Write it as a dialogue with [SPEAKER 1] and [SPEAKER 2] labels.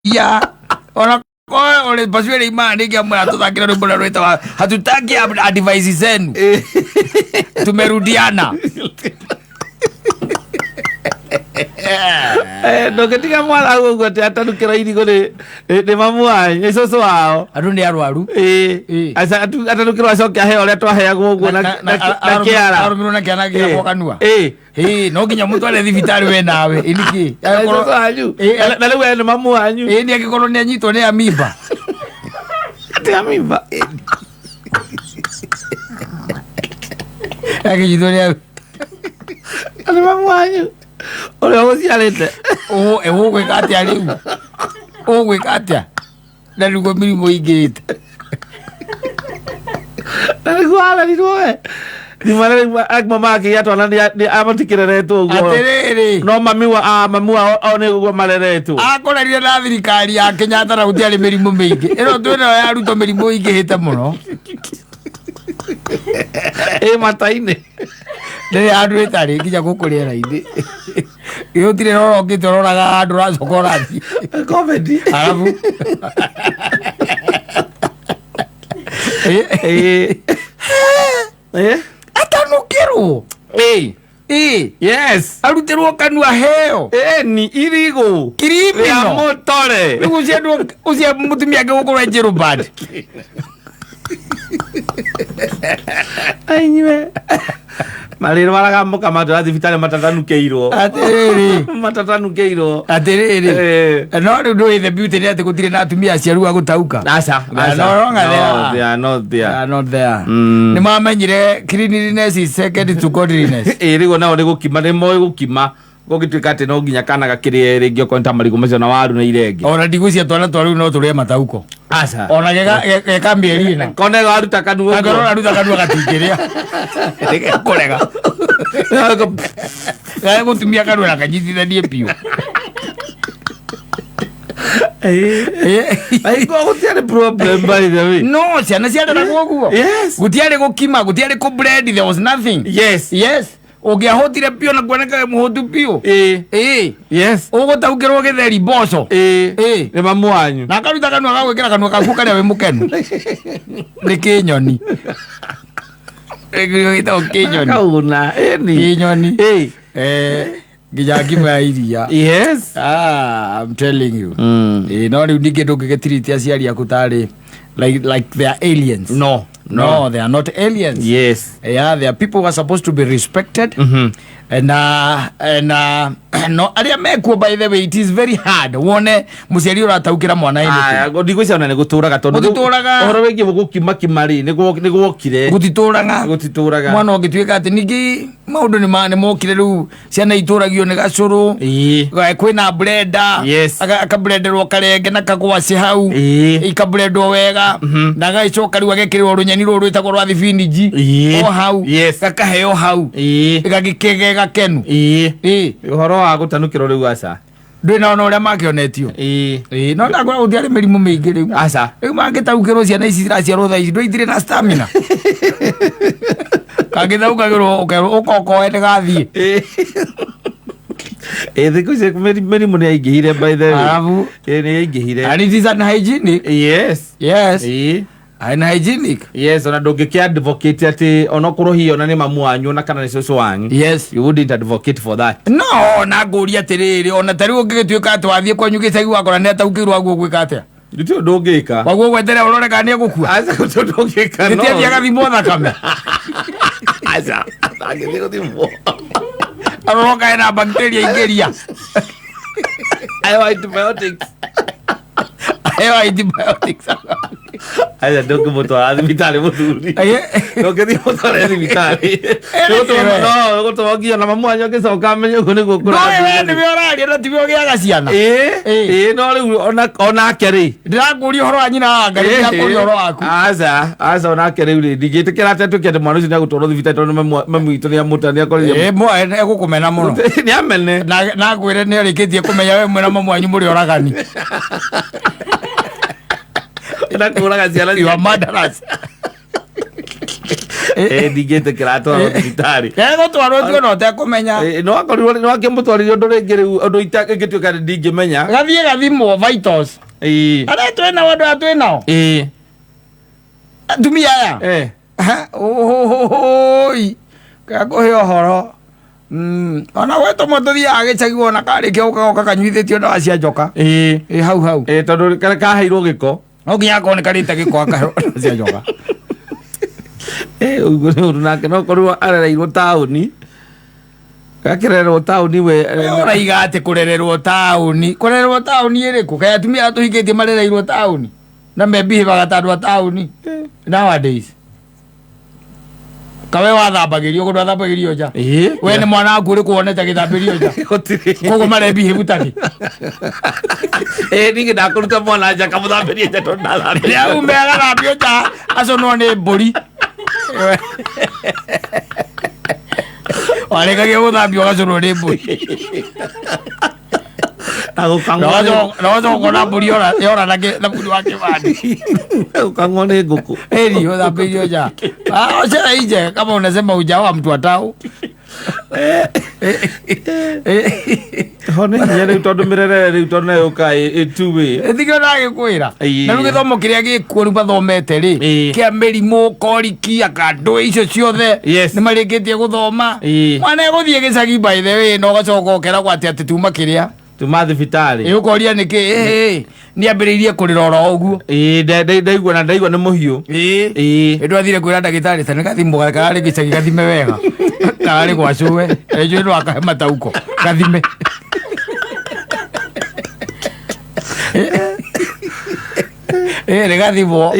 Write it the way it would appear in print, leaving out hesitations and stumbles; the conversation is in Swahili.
[SPEAKER 1] ya ona kwa ole pasiwe imani kia mwana tutakira rubona rweta hatutaki advice zenu tumerudiana
[SPEAKER 2] no ketika mwana ugo te atanukira irigo ne mamu wanyu isoso wao
[SPEAKER 1] andu ni arwaru
[SPEAKER 2] asa atanukira acoke ahe ole twaheagwo ugo na kiara
[SPEAKER 1] arumiro na kiana kia kokanua no kinya muntu ale thibitari we nawe iniki
[SPEAKER 2] isoso wanyu na lewe ne mamu wanyu
[SPEAKER 1] ni akikorwo ni anyitwo ni amimba
[SPEAKER 2] te amimba
[SPEAKER 1] akinyitwo ni
[SPEAKER 2] ale mamu wanyu ole ociarite
[SPEAKER 1] gwika atia riu gwika atia na rugo mirimo ingite
[SPEAKER 2] na rugo ararirwo we ni mara mama akiyatwana ni amatikireretwo ugo
[SPEAKER 1] atiriri
[SPEAKER 2] no mami wa one ugo mareretwo
[SPEAKER 1] akorarire na thirikari ya Kenyatta na gutiari mirimo mingi ino twina ya ruto mirimo ingihite muno
[SPEAKER 2] mataine
[SPEAKER 1] ne andu etari nginya gukurira indi yotire roro ngitororaga andu racokorathi
[SPEAKER 2] comedy
[SPEAKER 1] arabu atanukirwo
[SPEAKER 2] yes
[SPEAKER 1] arutirwo kanua heo
[SPEAKER 2] ni irigo
[SPEAKER 1] ya
[SPEAKER 2] motore
[SPEAKER 1] ucia mutumia ngigukorwo njiru bad
[SPEAKER 2] ainywe mariro maragamboka matara thibitari matatanukeirwo
[SPEAKER 1] atiriri no riu ndui the beauty ni ati gutire na atumia aciaru a gutauka not there ni mamenyire cleanliness is second to godliness
[SPEAKER 2] rigo nao ni gukima ni moi gukima gogituika ati no nginya kana gakirie ringi okonta marigo macio na waru na irenge
[SPEAKER 1] ona ndigucia twana twaru no turie matauko ona geka mierina
[SPEAKER 2] kone garuta kanua
[SPEAKER 1] ngorora aruta kanua gatingiria kurega gae gutumia kanua na kanyitithanie piu
[SPEAKER 2] go gutiare problem by the way
[SPEAKER 1] no ciana ciarera guo
[SPEAKER 2] yes
[SPEAKER 1] gutiare gukima gutiare ku bread there was nothing yes ugiahotire pio na kuoneka muhotu pio
[SPEAKER 2] yes
[SPEAKER 1] ugutaukirwo githeri boco
[SPEAKER 2] ni mamu wanyu
[SPEAKER 1] na karuta kanua gagwikira kanua kaku karia we mukenu ni kinyoni gita kinyoni
[SPEAKER 2] kauna
[SPEAKER 1] kinyoni nginya ngima ya iria
[SPEAKER 2] yes
[SPEAKER 1] I'm telling you no riu ndingi ndungigetirite aciari aku tari like they are aliens no they are not aliens
[SPEAKER 2] yes
[SPEAKER 1] they are people who are supposed to be respected and no aria mekuo by the way it is very hard wone muciari urataukira mwana ini
[SPEAKER 2] ndigwicia ona ni guturaga tondu horo wengi gukima kimari ni gwokire gutituraga
[SPEAKER 1] mwana ugituika ati ningi maundu ni mokire riu ciana ituragio ni gacuru kwina blender akablenderwo karenge na kagwaci hau ikablenderwo wega na gaicoka riu agekirwo runyeni ruru rwitagwo rwa thibiniji o hau gakaheo hau gagikege gakenu
[SPEAKER 2] uhoro wa gutanukirwo riu aca
[SPEAKER 1] ndwina ona uria makionetio no ndagwa utiari mirimu mingi riu riu mangitaukirwo ciana ici ciraciarwo thaa ici ndwithire na stamina kangithaukagirwo ukokoe ndigathie
[SPEAKER 2] thiku ici mirimu ni yaingihire by the way arabu ni yaingihire
[SPEAKER 1] and it is unhygienic
[SPEAKER 2] yes
[SPEAKER 1] unhygienic
[SPEAKER 2] ona ndungikia advocate ati onokorwo hiyo na ni mamu wanyu na kana ni cucu wanyu you wouldn't advocate for that
[SPEAKER 1] no na nguria atiriri ona tari ungigituika ati wathie kwanyu gicagi wakora ni ataukirwo aguo gwika atia
[SPEAKER 2] nditio ndungika
[SPEAKER 1] waguo gweterera urore kana ni gukua
[SPEAKER 2] aca gutio ndungika no
[SPEAKER 1] gitiathia gathimo thakame
[SPEAKER 2] aca agithie guthimo
[SPEAKER 1] aroroka ena bacteria ingiria
[SPEAKER 2] ayo antibiotics aja ndoke mutwara thibitari muthuri ndoke thi mutwara thibitari no gutogia na mamu anyo gicoka amenye uko niguo kura
[SPEAKER 1] ni bioraria na tibio giaga ciana
[SPEAKER 2] no riu ona keri
[SPEAKER 1] ndirakuria horo anyina ngai ndirakuria horo waku
[SPEAKER 2] aca ona keri ri ndigitikira ate tukende mwana ucio nagutwara thibitari tondu mamu itu ni amutani akorire
[SPEAKER 1] egukumena muno
[SPEAKER 2] ni amene
[SPEAKER 1] na ngwire ni arikitie kumenya we mwena mamu anyu muri oragani
[SPEAKER 2] ina kuraga ciana
[SPEAKER 1] you are murderers
[SPEAKER 2] ndigite kirato thibitari
[SPEAKER 1] ego twaro tio no te kumenya
[SPEAKER 2] no akorirwo no akimutwarire undu ringi riu undu itagituika ndingimenya
[SPEAKER 1] gathie gathimo vitals ara twena wandu atwena tumia ya oi kakohe ohoro ona weto motothia agicagi wona karikia ukagoka kanyuithitio ndawa cia njoka hau
[SPEAKER 2] tondu kaheirwo giko
[SPEAKER 1] no nginya akorwo nĩ karĩte gĩko akaheo cia njoka
[SPEAKER 2] ũguo nĩ ũndũ nake no korwo arereirwo taũni gakĩrererwo taũni we
[SPEAKER 1] ũraiga atĩ kũrererwo taũni ĩrĩkũ kaĩ atumia tũhikĩtie marereirwo taũni na membihibaga ta andũ a taũni nowadays kawe wathambagĩrio kũndũ athambagĩrio nja we nĩ mwana waku ũrĩkũ wonete agĩthambĩrio nja koguo marembihibu takĩ
[SPEAKER 2] ningĩ ndakũruta mwana nja kamũthambĩrie nja tondũ ndathambĩrio
[SPEAKER 1] rĩu megathambio nja aconwo nĩ mbũri warĩkagia gũthambio ũgaconwo nĩ mbũri nocoka na mbũri yora na mbũri wa kĩbandi
[SPEAKER 2] ũkang'o nĩ ngũkũ
[SPEAKER 1] ĩri ũthambĩrio nja ocera inje kama unasema ujaoa mtu wa tao
[SPEAKER 2] hone hinya rĩu tondũ mĩrerere rĩu tondũ nayo ũka two-way
[SPEAKER 1] thigio ndagĩkwĩra na rĩu gĩthomo kĩrĩa gĩkuo rĩu mathomete rĩ kĩa mĩrimũ koriki akandũ icio ciothe nĩ marĩkĩtie gũthoma mwana egũthiĩ gĩcagi by the way na ũgacoka ũkeragwo atĩ tuma kĩrĩa
[SPEAKER 2] tuma thibitarĩ
[SPEAKER 1] ũkoria nĩkĩ nĩ ambĩrĩirie kũrĩra oro ũguo
[SPEAKER 2] ndaigua nĩ mũhiũ
[SPEAKER 1] ĩndũ athire kwĩra ndagĩtarĩ ta nĩ gathimo kararĩ gĩcagi gathime wega kararĩ gwacũwe ĩnjũĩ ndũ akahe matauko gathime nĩ gathimo